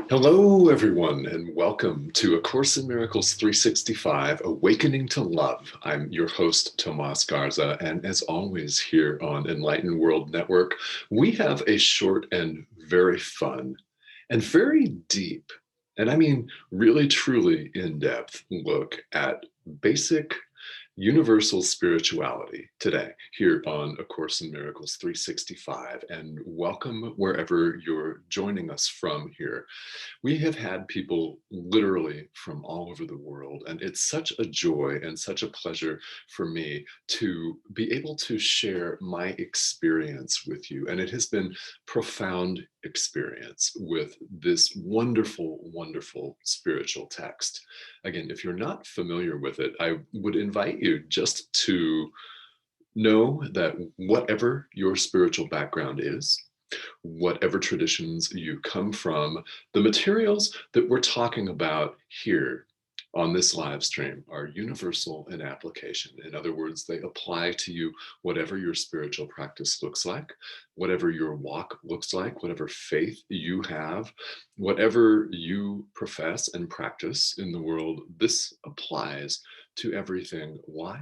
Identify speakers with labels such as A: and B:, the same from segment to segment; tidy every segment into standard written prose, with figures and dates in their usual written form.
A: Hello, everyone, and welcome to A Course in Miracles 365, Awakening to Love. I'm your host, Tomas Garza, and as always here on Enlightened World Network, we have a short and very fun and very deep, and I mean really truly in-depth look at basic universal spirituality today here on A Course in Miracles 365, and welcome wherever you're joining us from here. We have had people literally from all over the world, and it's such a joy and such a pleasure for me to be able to share my experience with you. And it has been profound experience with this wonderful, wonderful spiritual text. Again, if you're not familiar with it, I would invite you just to know that whatever your spiritual background is, whatever traditions you come from, the materials that we're talking about here on this live stream are universal in application. In other words, they apply to you, whatever your spiritual practice looks like, whatever your walk looks like, whatever faith you have, whatever you profess and practice in the world. This applies to everything. Why?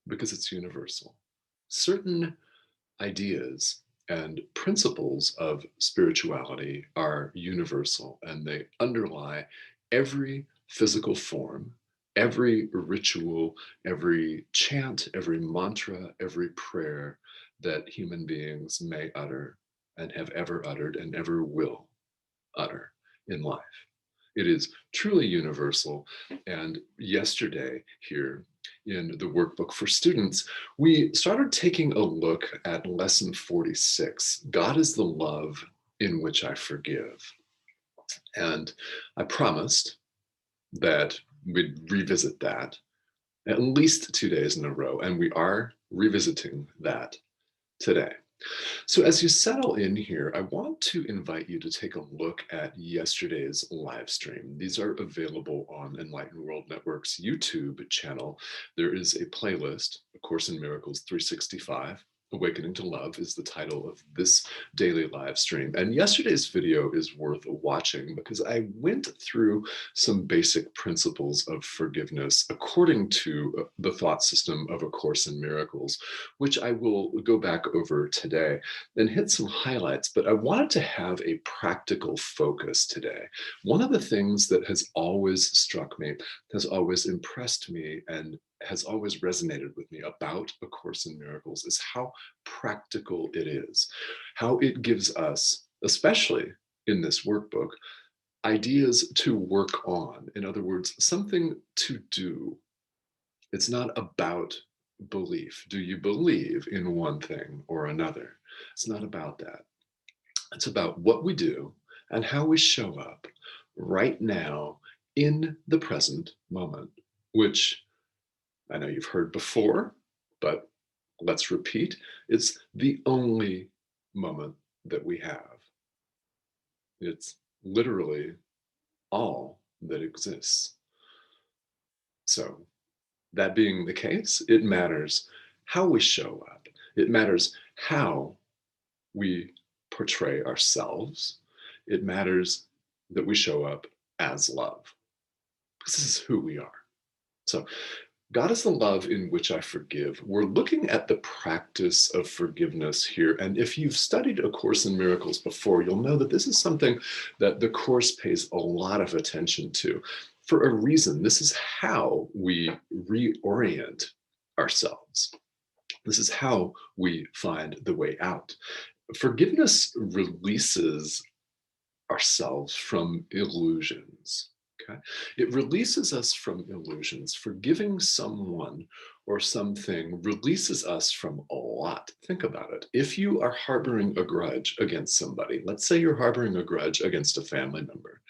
A: Because it's universal. Certain ideas and principles of spirituality are universal, and they underlie every physical form, every ritual, every chant, every mantra, every prayer that human beings may utter and have ever uttered and ever will utter in life. It is truly universal. And yesterday, here in the workbook for students, we started taking a look at lesson 46, God is the love in which I forgive. And I promised that we'd revisit that at least 2 days in a row, and we are revisiting that today. So as you settle in here, I want to invite you to take a look at yesterday's live stream. These are available on Enlightened World Network's YouTube channel. There is a playlist, A Course in Miracles 365. Awakening to Love is the title of this daily live stream. And yesterday's video is worth watching because I went through some basic principles of forgiveness according to the thought system of A Course in Miracles, which I will go back over today and hit some highlights. But I wanted to have a practical focus today. One of the things that has always struck me, has always impressed me, and has always resonated with me about A Course in Miracles is how practical it is, how it gives us, especially in this workbook, ideas to work on. In other words, something to do. It's not about belief. Do you believe in one thing or another? It's not about that. It's about what we do and how we show up right now in the present moment, which I know you've heard before, but let's repeat. It's the only moment that we have. It's literally all that exists. So that being the case, it matters how we show up. It matters how we portray ourselves. It matters that we show up as love, because this is who we are. So God is the love in which I forgive. We're looking at the practice of forgiveness here. And if you've studied A Course in Miracles before, you'll know that this is something that the Course pays a lot of attention to. For a reason, this is how we reorient ourselves. This is how we find the way out. Forgiveness releases ourselves from illusions. Okay? It releases us from illusions. Forgiving someone or something releases us from a lot. Think about it. If you are harboring a grudge against somebody, let's say you're harboring a grudge against a family member,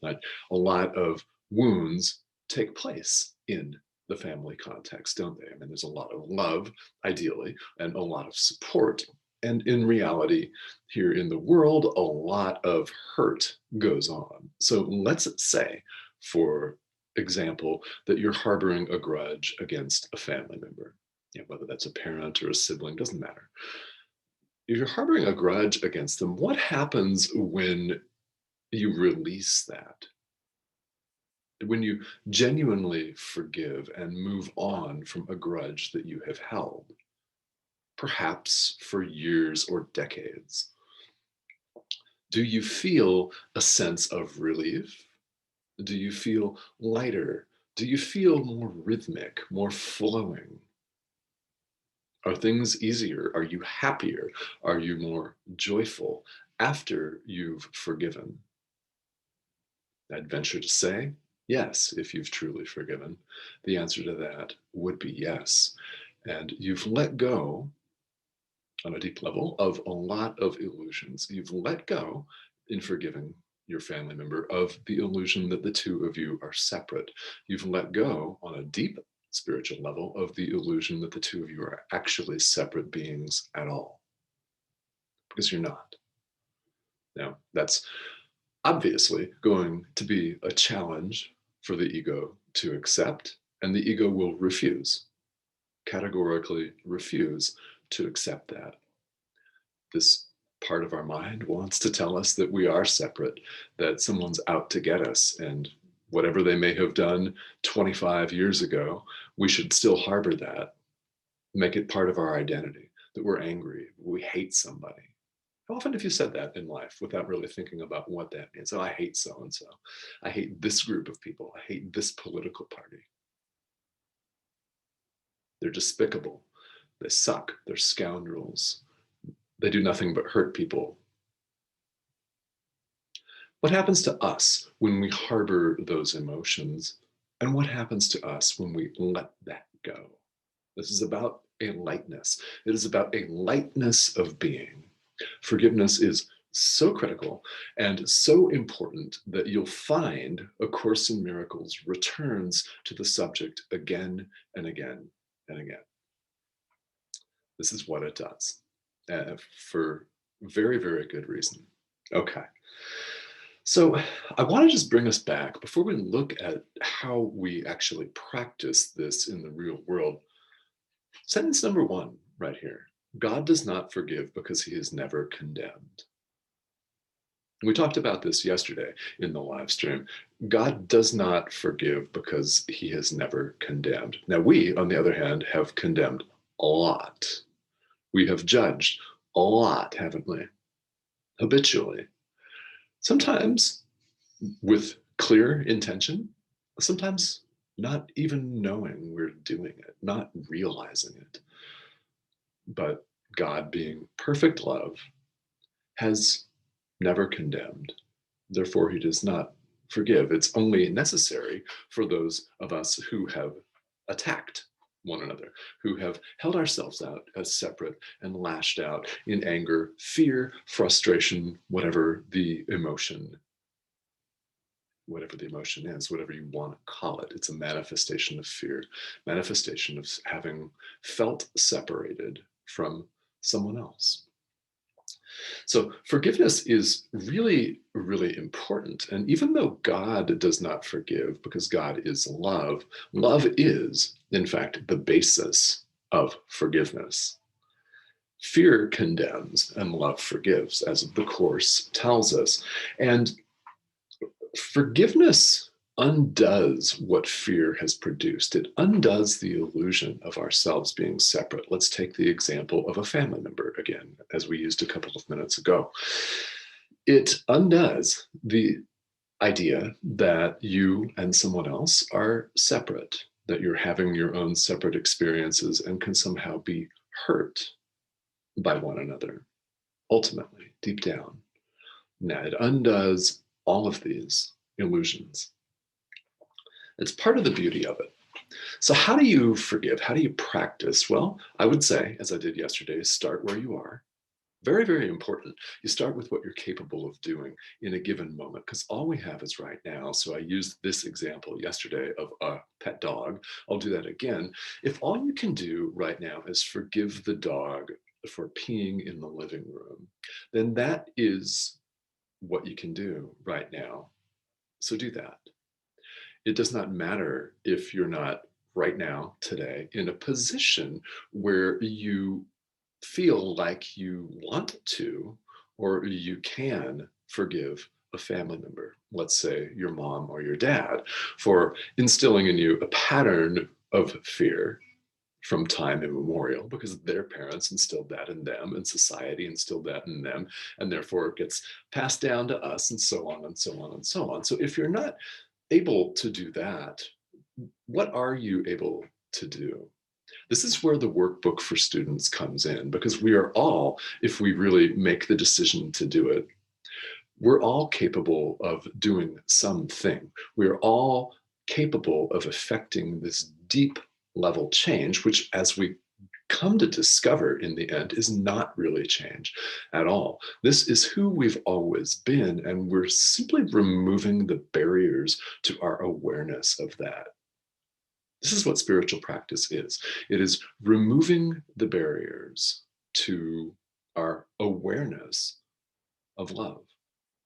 A: right? A lot of wounds take place in the family context, don't they? I mean, there's a lot of love, ideally, and a lot of support. And in reality, here in the world, a lot of hurt goes on. So let's say, for example, that you're harboring a grudge against a family member, whether that's a parent or a sibling, doesn't matter. If you're harboring a grudge against them, what happens when You release that. When you genuinely forgive and move on from a grudge that you have held, perhaps for years or decades, do you feel a sense of relief? Do you feel lighter? Do you feel more rhythmic, more flowing? Are things easier? Are you happier? Are you more joyful after you've forgiven? I'd venture to say yes, if you've truly forgiven. The answer to that would be yes. And you've let go on a deep level of a lot of illusions. You've let go in forgiving your family member of the illusion that the two of you are separate. You've let go on a deep spiritual level of the illusion that the two of you are actually separate beings at all, because you're not. Now, that's obviously going to be a challenge for the ego to accept, and the ego will refuse, categorically refuse to accept that. This part of our mind wants to tell us that we are separate, that someone's out to get us, and whatever they may have done 25 years ago, we should still harbor that, make it part of our identity, that we're angry, we hate somebody. How often have you said that in life without really thinking about what that means? Oh, I hate so and so. I hate this group of people. I hate this political party. They're despicable. They suck. They're scoundrels. They do nothing but hurt people. What happens to us when we harbor those emotions? And what happens to us when we let that go? This is about a lightness. It is about a lightness of being. Forgiveness is so critical and so important that you'll find A Course in Miracles returns to the subject again and again and again. This is what it does, for very, very good reason. Okay. So I want to just bring us back before we look at how we actually practice this in the real world. Sentence number one right here. God does not forgive because he is never condemned. We talked about this yesterday in the live stream. God does not forgive because he has never condemned. Now, we, on the other hand, have condemned a lot. We have judged a lot, haven't we? Habitually. Sometimes with clear intention, sometimes not even knowing we're doing it, not realizing it. But God, being perfect love, has never condemned. Therefore, he does not forgive. It's only necessary for those of us who have attacked one another, who have held ourselves out as separate and lashed out in anger, fear, frustration, whatever the emotion is, whatever you want to call it. It's a manifestation of fear, manifestation of having felt separated from someone else. So forgiveness is really, really important. And even though God does not forgive because God is love, love is, in fact, the basis of forgiveness. Fear condemns and love forgives, as the Course tells us. And forgiveness undoes what fear has produced. It undoes the illusion of ourselves being separate. Let's take the example of a family member again, as we used a couple of minutes ago. It undoes the idea that you and someone else are separate, that you're having your own separate experiences and can somehow be hurt by one another, ultimately, deep down. Now, it undoes all of these illusions. It's part of the beauty of it. So how do you forgive? How do you practice? Well, I would say, as I did yesterday, start where you are. Very, very important. You start with what you're capable of doing in a given moment, because all we have is right now. So I used this example yesterday of a pet dog. I'll do that again. If all you can do right now is forgive the dog for peeing in the living room, then that is what you can do right now. So do that. It does not matter if you're not right now, today, in a position where you feel like you want to or you can forgive a family member, let's say your mom or your dad, for instilling in you a pattern of fear from time immemorial because their parents instilled that in them and society instilled that in them, and therefore it gets passed down to us, and so on and so on and so on. So if you're not able to do that, what are you able to do? This is where the workbook for students comes in, because we are all, if we really make the decision to do it, we're all capable of doing something. We're all capable of affecting this deep level change, which, as we come to discover in the end, is not really change at all. This is who we've always been, and we're simply removing the barriers to our awareness of that. This is what spiritual practice is. It is removing the barriers to our awareness of love,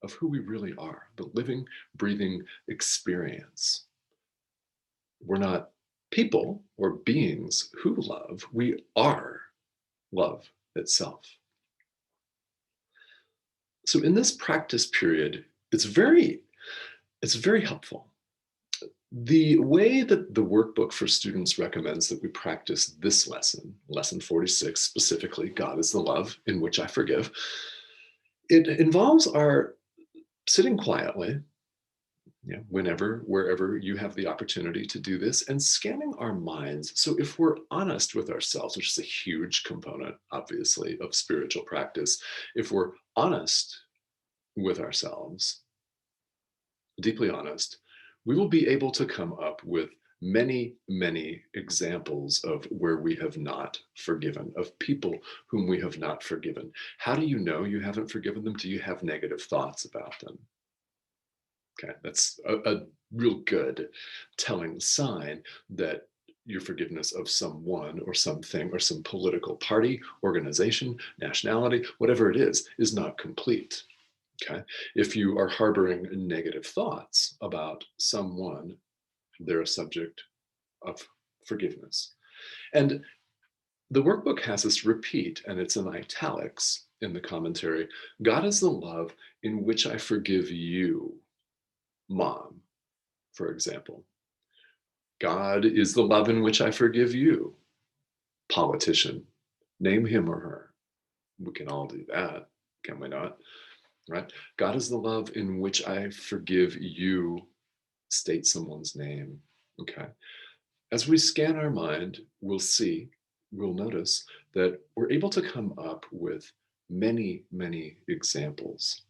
A: of who we really are, the living, breathing experience. We're not people or beings who love, we are love itself. So in this practice period, it's very helpful. The way that the workbook for students recommends that we practice this lesson, lesson 46 specifically, God is the love in which I forgive, it involves our sitting quietly, whenever, wherever you have the opportunity to do this, and scanning our minds. So if we're honest with ourselves, which is a huge component, obviously, of spiritual practice, if we're honest with ourselves, deeply honest, we will be able to come up with many, many examples of where we have not forgiven, of people whom we have not forgiven. How do you know you haven't forgiven them? Do you have negative thoughts about them? Okay, that's a real good telling sign that your forgiveness of someone or something or some political party, organization, nationality, whatever it is not complete. Okay, if you are harboring negative thoughts about someone, they're a subject of forgiveness. And the workbook has us repeat, and it's in italics in the commentary, God is the love in which I forgive you, Mom, for example. God is the love in which I forgive you, politician. Name him or her. We can all do that, can we not? Right? God is the love in which I forgive you, state someone's name. Okay. As we scan our mind, we'll notice that we're able to come up with many, many examples.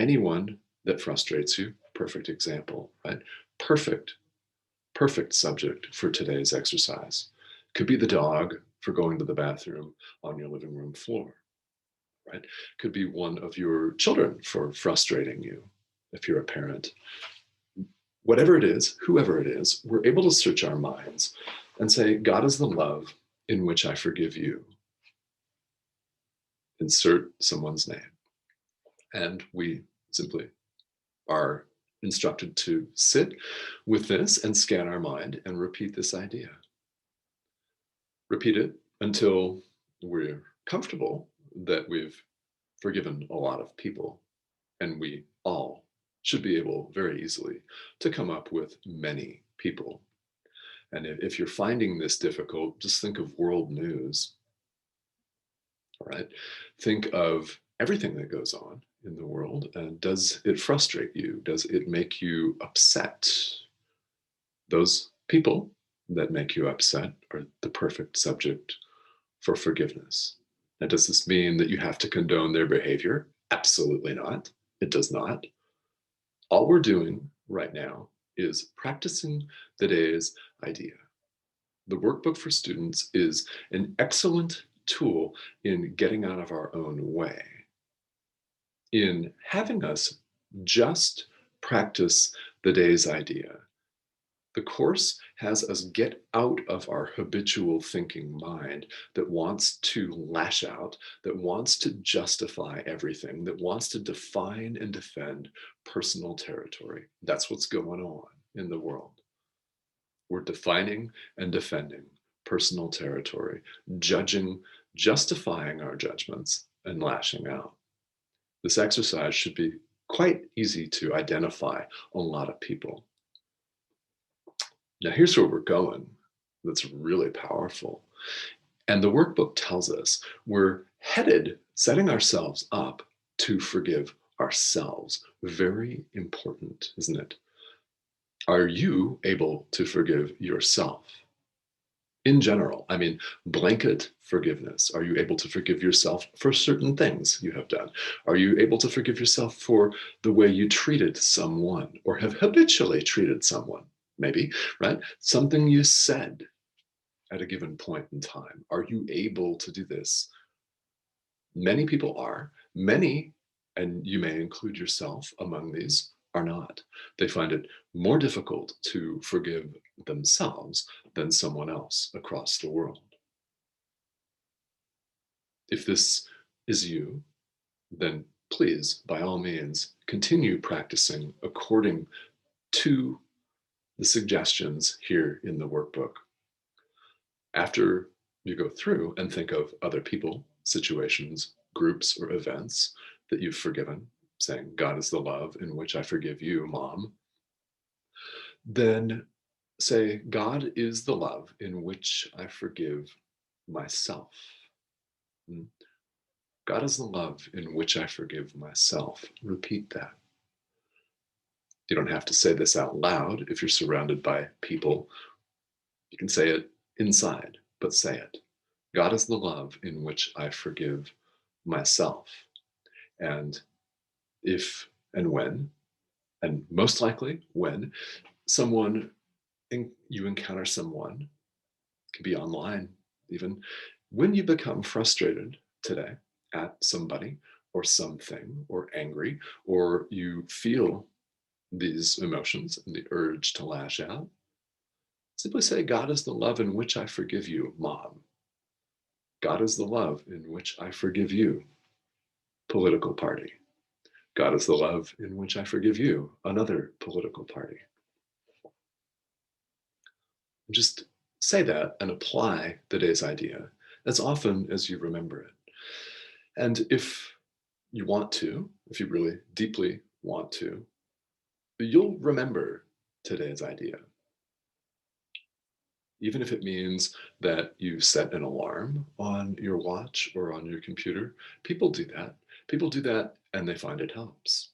A: Anyone that frustrates you, perfect example, right? Perfect, perfect subject for today's exercise. Could be the dog for going to the bathroom on your living room floor, right? Could be one of your children for frustrating you if you're a parent. Whatever it is, whoever it is, we're able to search our minds and say, God is the love in which I forgive you. Insert someone's name. And we simply are instructed to sit with this and scan our mind and repeat this idea. Repeat it until we're comfortable that we've forgiven a lot of people, and we all should be able very easily to come up with many people. And if you're finding this difficult, just think of world news, all right? Think of everything that goes on in the world, and does it frustrate you? Does it make you upset? Those people that make you upset are the perfect subject for forgiveness. Now, does this mean that you have to condone their behavior? Absolutely not. It does not. All we're doing right now is practicing the day's idea. The workbook for students is an excellent tool in getting out of our own way, in having us just practice the day's idea. The course has us get out of our habitual thinking mind that wants to lash out, that wants to justify everything, that wants to define and defend personal territory. That's what's going on in the world. We're defining and defending personal territory, judging, justifying our judgments, and lashing out. This exercise should be quite easy to identify a lot of people. Now, here's where we're going. That's really powerful. And the workbook tells us we're headed, setting ourselves up to forgive ourselves. Very important, isn't it? Are you able to forgive yourself? In general, I mean, blanket forgiveness. Are you able to forgive yourself for certain things you have done? Are you able to forgive yourself for the way you treated someone or have habitually treated someone? Maybe, right? Something you said at a given point in time. Are you able to do this? Many people are. Many, and you may include yourself among these, are not. They find it more difficult to forgive themselves than someone else across the world. If this is you, then please, by all means, continue practicing according to the suggestions here in the workbook. After you go through and think of other people, situations, groups, or events that you've forgiven, saying, God is the love in which I forgive you, Mom, then say, God is the love in which I forgive myself. Hmm. God is the love in which I forgive myself. Repeat that. You don't have to say this out loud if you're surrounded by people. You can say it inside, but say it. God is the love in which I forgive myself. And if and when, and most likely when, someone you encounter someone, it can be online even, when you become frustrated today at somebody or something or angry, or you feel these emotions and the urge to lash out, simply say, God is the love in which I forgive you, Mom. God is the love in which I forgive you, political party. God is the love in which I forgive you, another political party. Just say that and apply the day's idea as often as you remember it. And if you want to, if you really deeply want to, you'll remember today's idea. Even if it means that you set an alarm on your watch or on your computer, people do that. People do that and they find it helps.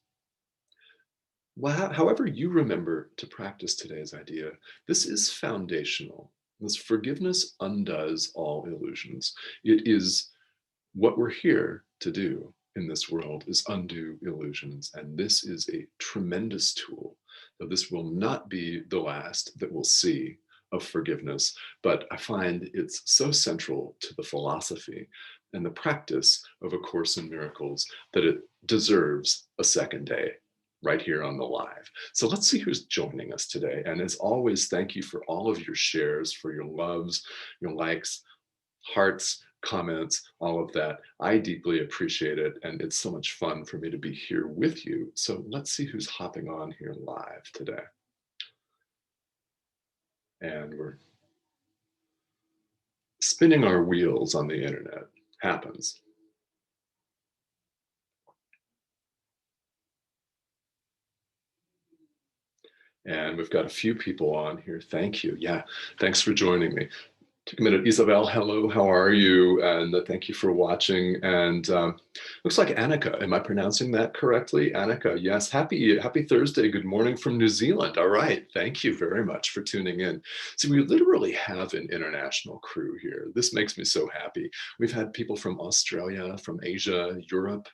A: Well, however you remember to practice today's idea, this is foundational. This forgiveness undoes all illusions. It is what we're here to do in this world is undo illusions. And this is a tremendous tool. Though this will not be the last that we'll see of forgiveness, but I find it's so central to the philosophy and the practice of A Course in Miracles that it deserves a second day right here on the live. So let's see who's joining us today. And as always, thank you for all of your shares, for your loves, your likes, hearts, comments, all of that. I deeply appreciate it. And it's so much fun for me to be here with you. So let's see who's hopping on here live today. And we're spinning our wheels on the internet. Happens. And we've got a few people on here. Thank you. Yeah, thanks for joining me. Take a minute. Isabel, hello, how are you? And thank you for watching. And looks like Annika. Am I pronouncing that correctly? Annika, yes. Happy Thursday. Good morning from New Zealand. All right. Thank you very much for tuning in. So we literally have an international crew here. This makes me so happy. We've had people from Australia, from Asia, Europe.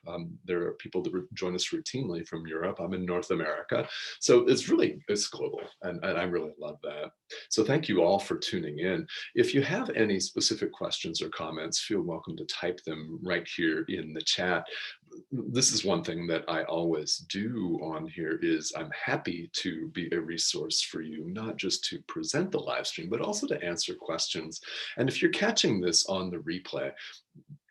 A: There are people that join us routinely from Europe. I'm in North America. So it's global. And I really love that. So thank you all for tuning in. If you have any specific questions or comments, feel welcome to type them right here in the chat. This is one thing that I always do on here is I'm happy to be a resource for you, not just to present the live stream, but also to answer questions. And if you're catching this on the replay,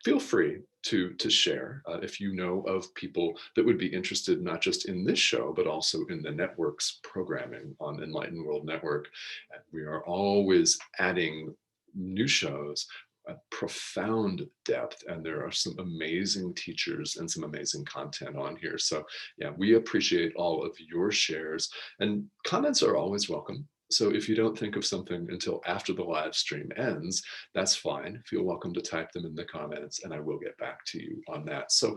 A: feel free to share if you know of people that would be interested not just in this show, but also in the network's programming on Enlightened World Network. And we are always adding new shows a profound depth, and there are some amazing teachers and some amazing content on here. So yeah, we appreciate all of your shares, and comments are always welcome. So if you don't think of something until after the live stream ends, that's fine. Feel welcome to type them in the comments and I will get back to you on that. So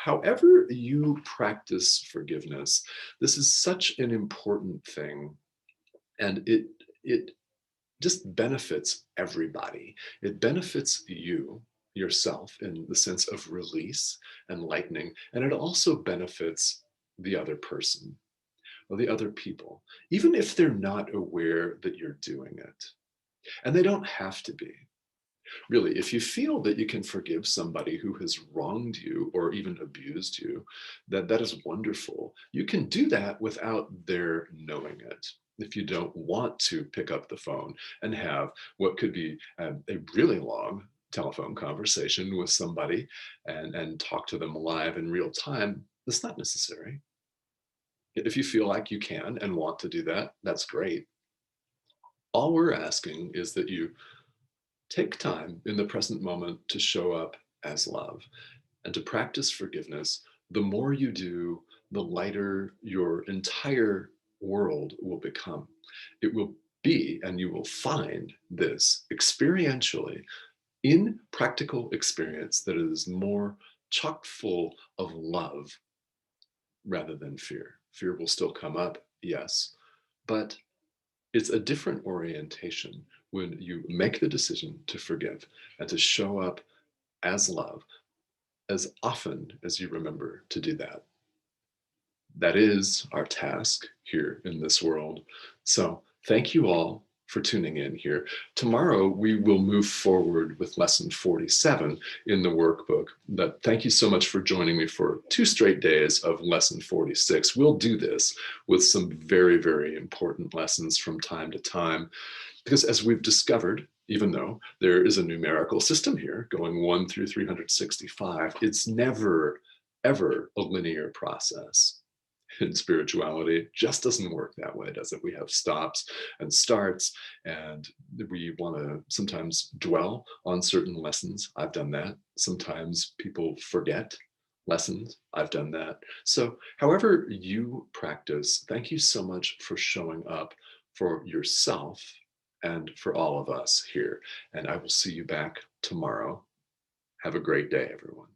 A: however you practice forgiveness, this is such an important thing, and it just benefits everybody. It benefits you yourself in the sense of release and lightening, and it also benefits the other person or the other people, even if they're not aware that you're doing it. And they don't have to be. Really, if you feel that you can forgive somebody who has wronged you or even abused you, that is wonderful. You can do that without their knowing it. If you don't want to pick up the phone and have what could be a really long telephone conversation with somebody and talk to them live in real time, that's not necessary. If you feel like you can and want to do that, that's great. All we're asking is that you take time in the present moment to show up as love and to practice forgiveness. The more you do, the lighter your entire world will become. It will be, and you will find this experientially in practical experience, that is more chock full of love rather than fear. Fear will still come up, yes, but it's a different orientation when you make the decision to forgive and to show up as love as often as you remember to do that. That is our task here in this world. So thank you all for tuning in here. Tomorrow, we will move forward with lesson 47 in the workbook. But thank you so much for joining me for 2 straight days of lesson 46. We'll do this with some very, very important lessons from time to time, because as we've discovered, even though there is a numerical system here going 1 through 365, it's never, ever a linear process. In spirituality just doesn't work that way, does it? We have stops and starts, and we want to sometimes dwell on certain lessons. I've done that. Sometimes people forget lessons. I've done that. So however you practice, thank you so much for showing up for yourself and for all of us here. And I will see you back tomorrow. Have a great day, everyone.